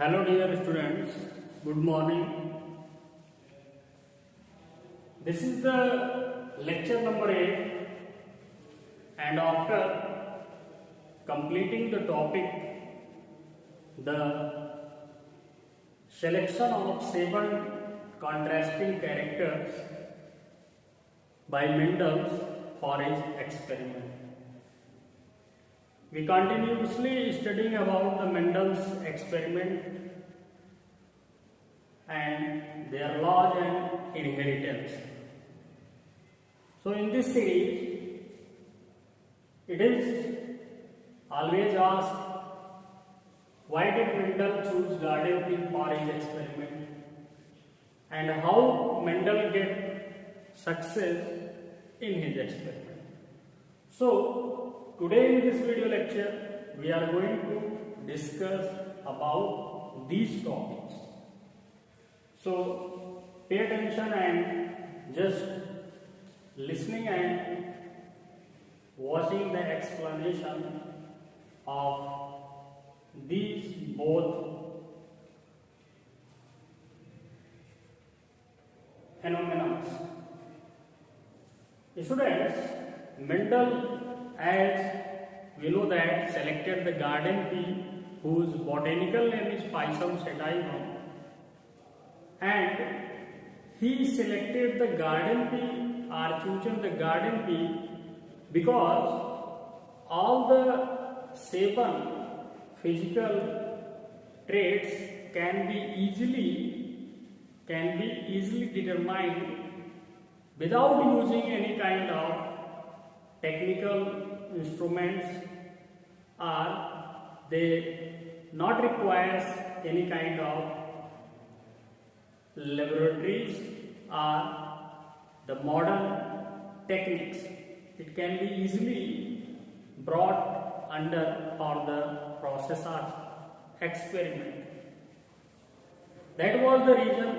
Hello dear students, good morning. This is the lecture number 8 and after completing the topic, the selection of 7 contrasting characters by Mendel for his experiment. We continuously studying about the Mendel's experiment and their laws and inheritance. So in this series, it is always asked, why did Mendel choose garden pea for his experiment and how Mendel get success in his experiment. So today in this video lecture, we are going to discuss about these topics. So pay attention and just listening and watching the explanation of these both phenomena. Students, Mendel, as we know that, selected the garden pea whose botanical name is Pisum sativum, and he selected the garden pea or chosen the garden pea because all the 7 physical traits can be easily determined without using any kind of technical instruments, or they not requires any kind of laboratories or the modern techniques. It can be easily brought under for the process of experiment. That was the reason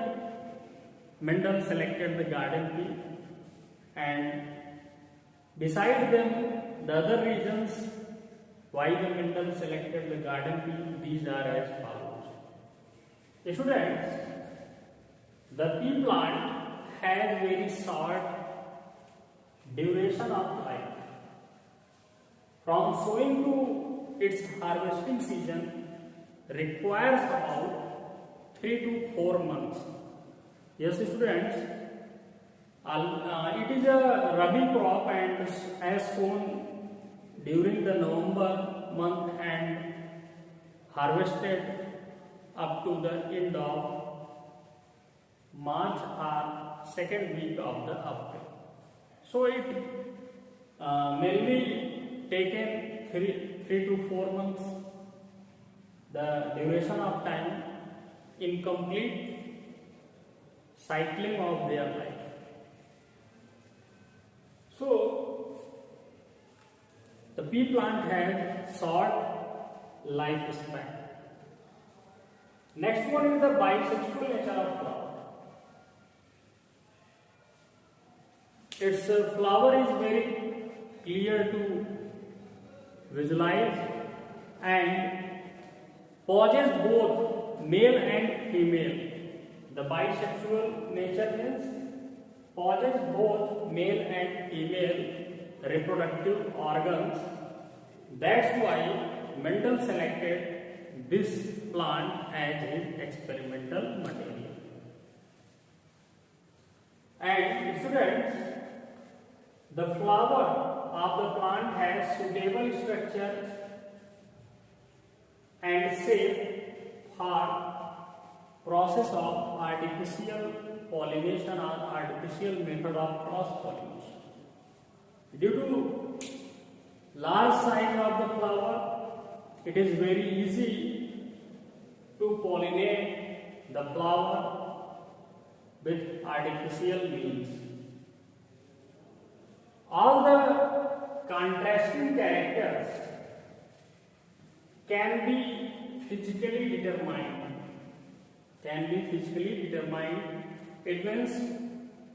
Mendel selected the garden pea, and beside them, the other reasons why the Mendel selected the garden pea, these are as follows. Students, the pea plant has very short duration of life. From sowing to its harvesting season requires about 3 to 4 months. Yes, students, it is a rabi crop and as sown during the November month and harvested up to the end of March or second week of the April. So it may be taken 3 to 4 months, the duration of time in complete cycling of their life. So the pea plant has short lifespan. Next one is the bisexual nature of flower. Its flower is very clear to visualize and possess both male and female. The bisexual nature means possess both male and female reproductive organs. That's why Mendel selected this plant as his experimental material. And students, the flower of the plant has suitable structure and shape for process of artificial pollination or artificial method of cross pollination. Due to large size of the flower, it is very easy to pollinate the flower with artificial means. All the contrasting characters can be physically determined. It means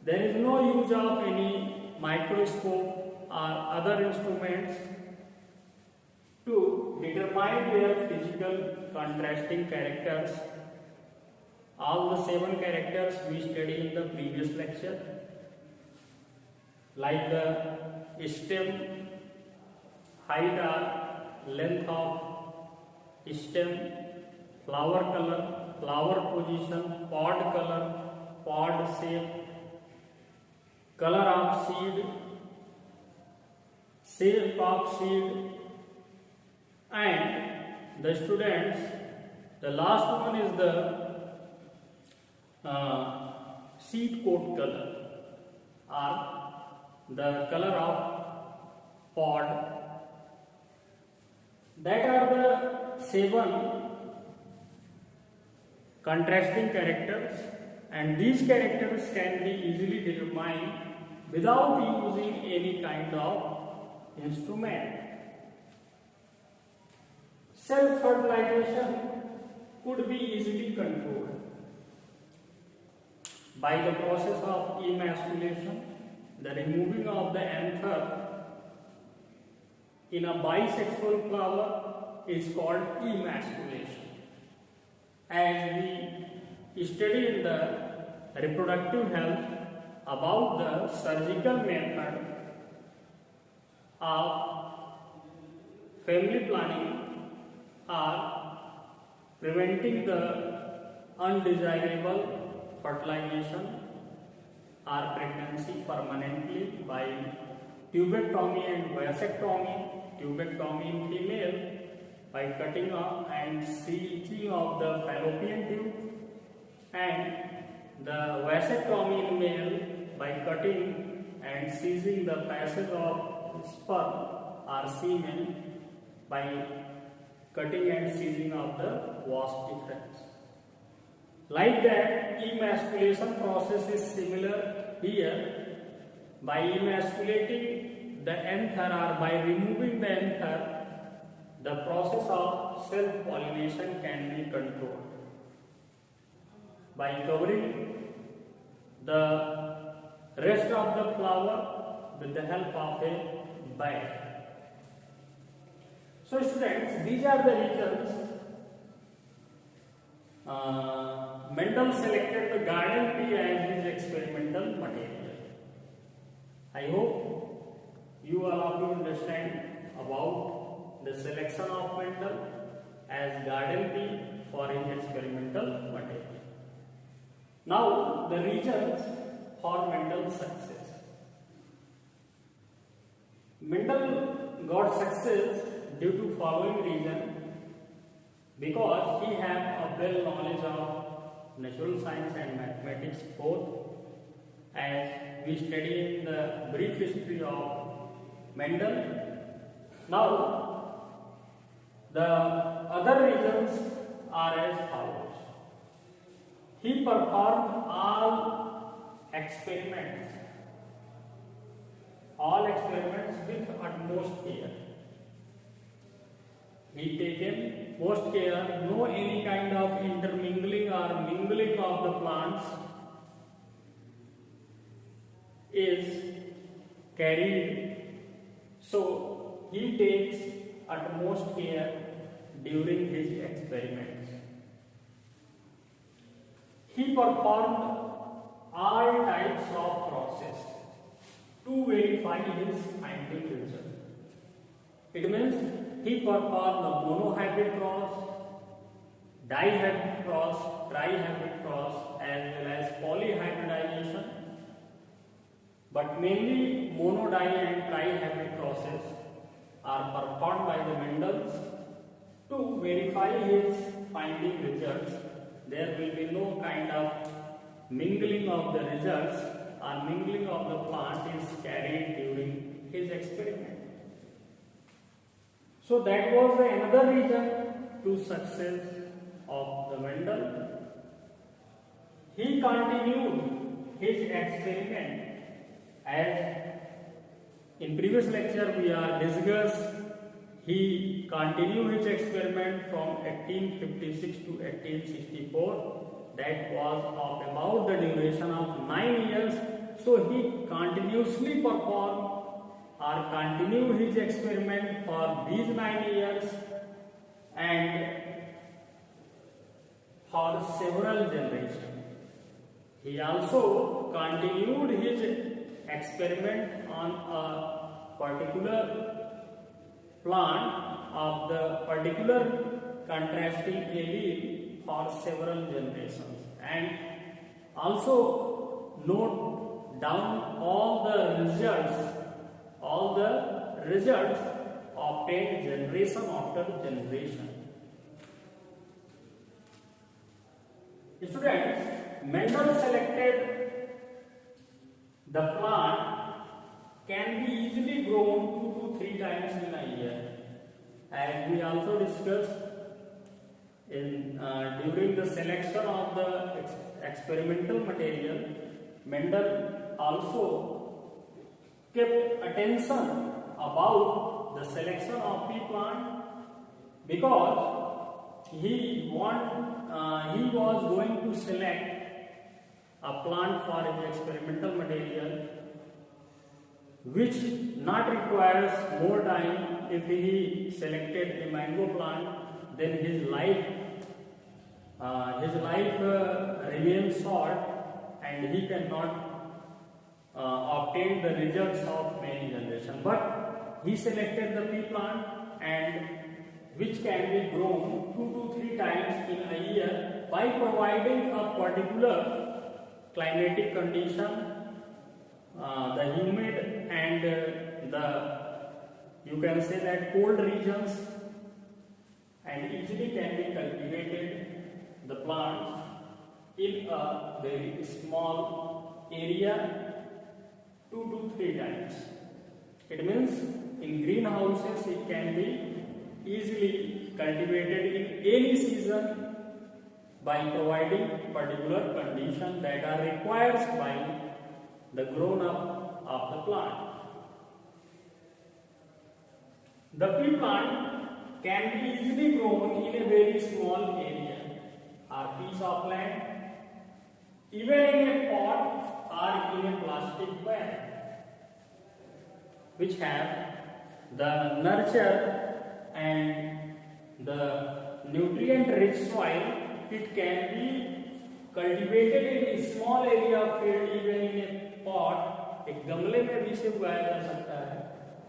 there is no use of any microscope or other instruments to determine determined their physical contrasting characters. All the 7 characters we studied in the previous lecture, like the stem, height or length of stem, flower color, flower position, pod color, pod shape, color of seed, shape of seed, and the students, the last one is the seed coat color or the color of pod. That are the 7 contrasting characters, and these characters can be easily determined without using any kind of instrument. Self-fertilization could be easily controlled by the process of emasculation, the removing of the anther in a bisexual flower is called emasculation. As we study in the reproductive health about the surgical method of family planning or preventing the undesirable fertilization or pregnancy permanently by tubectomy and vasectomy. Tubectomy in female by cutting off and seizing of the fallopian tube, and the vasectomy in male by cutting and seizing the passage of sperm or semen by cutting and seizing of the vas deferens. Like that, emasculation process is similar here. By emasculating the anther or by removing the anther, the process of self-pollination can be controlled by covering the rest of the flower with the help of a bag. So students, these are the reasons Mendel selected the garden pea as his experimental material. I hope you all of you understand about the selection of Mendel as garden pea for his experimental material. Now the reasons for Mendel's success. Mendel got success due to following reason: because he had a well knowledge of natural science and mathematics both, as we study in the brief history of Mendel. Now, the other reasons are as follows. He performed all experiments with utmost care. He taken most care, no any kind of intermingling or mingling of the plants is carried. So he takes utmost care during his experiments. He performed all types of process to verify his finding result. It means he performed the monohybrid cross, dihybrid cross, trihybrid cross, as well as polyhybridization. But mainly mono, di and trihybrid crosses are performed by the Mendels to verify his finding results. There will be no kind of mingling of the results or mingling of the plant is carried during his experiment. So that was another reason to success of the Mendel. He continued his experiment. As in previous lecture we are discussed, he continued his experiment from 1856 to 1864. That was of about the duration of 9 years. So he continuously performed or continued his experiment for these 9 years, and for several generations. He also continued his experiment on a particular plant of the particular contrasting allele for several generations, and also note down all the results obtained generation after generation. Students, Mendel selected the plant can be easily grown 2 to 3 times in a year, as we also discussed during the selection of the experimental material. Mendel also kept attention about the selection of the plant, because he was going to select a plant for his experimental material which not requires more time. If he selected a mango plant, then his life remains short, and he cannot obtain the results of many generations. But he selected the pea plant, and which can be grown 2 to 3 times in a year by providing a particular climatic condition, the humid and you can say that cold regions, and easily can be cultivated the plants in a very small area 2 to 3 times. It means in greenhouses it can be easily cultivated in any season by providing particular conditions that are required by the grown up of the plant. The pea plant can be easily grown in a very small area or piece of land, even in a pot or in a plastic bag, which have the nurture and the nutrient rich soil. It can be cultivated in a small area of field, even in a pot. एक गमले में भी इसे उगाया जा सकता है,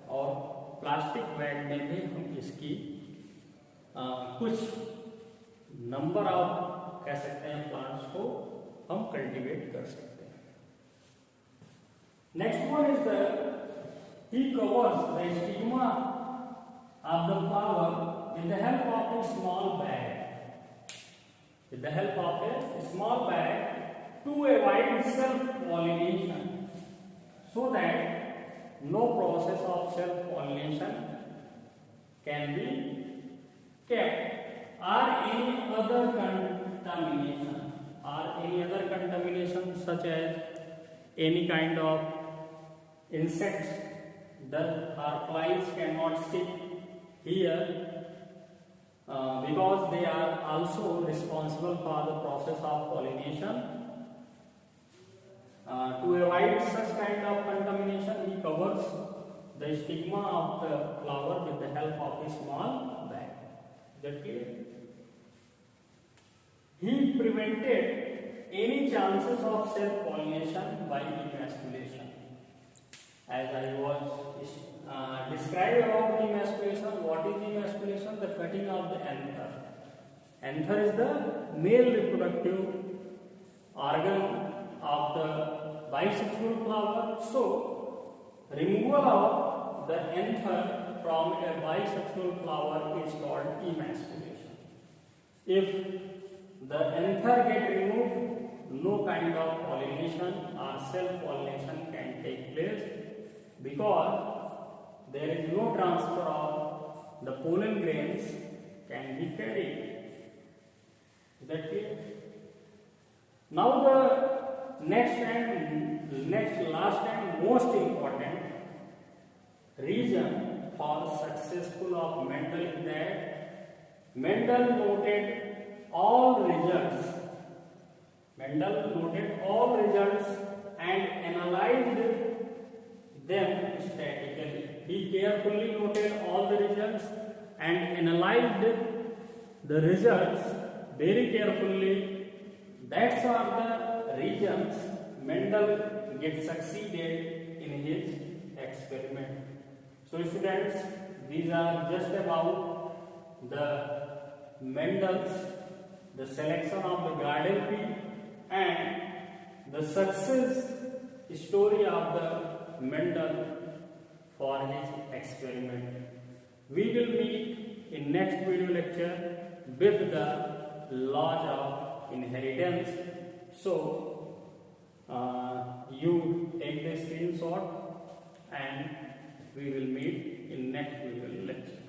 और प्लास्टिक बैग में भी हम इसकी कुछ नंबर ऑफ कह सकते हैं प्लांट्स को हम कल्टीवेट कर सकते हैं. Next one is he covers the stigma of the flower with the help of a small bag. With the help of a small bag to avoid self-pollination, so that no process of self-pollination can be kept, or any other contamination such as any kind of insects that our flies cannot sit here, because they are also responsible for the process of pollination. To avoid such kind of contamination, he covers the stigma of the flower with the help of a small bag. Is that clear? He prevented any chances of self-pollination by emasculation. As I was described about emasculation, what is emasculation? The cutting of the anther. Anther is the male reproductive organ of the bisexual flower. So, removal of the anther from a bisexual flower is called emasculation. If the anther get removed, no kind of pollination or self-pollination can take place, because there is no transfer of the pollen grains can be carried. Is that clear? Now the last and most important reason for successful of Mendel is that Mendel noted all results. And analyzed them statically. He carefully noted all the results and analyzed the results very carefully. That are the reasons Mendel get succeeded in his experiment. So students, these are just about the Mendel's, the selection of the garden pea and the success story of the Mendel for his experiment. We will meet in next video lecture with the laws of inheritance. So you take the screenshot and we will meet in next video lecture.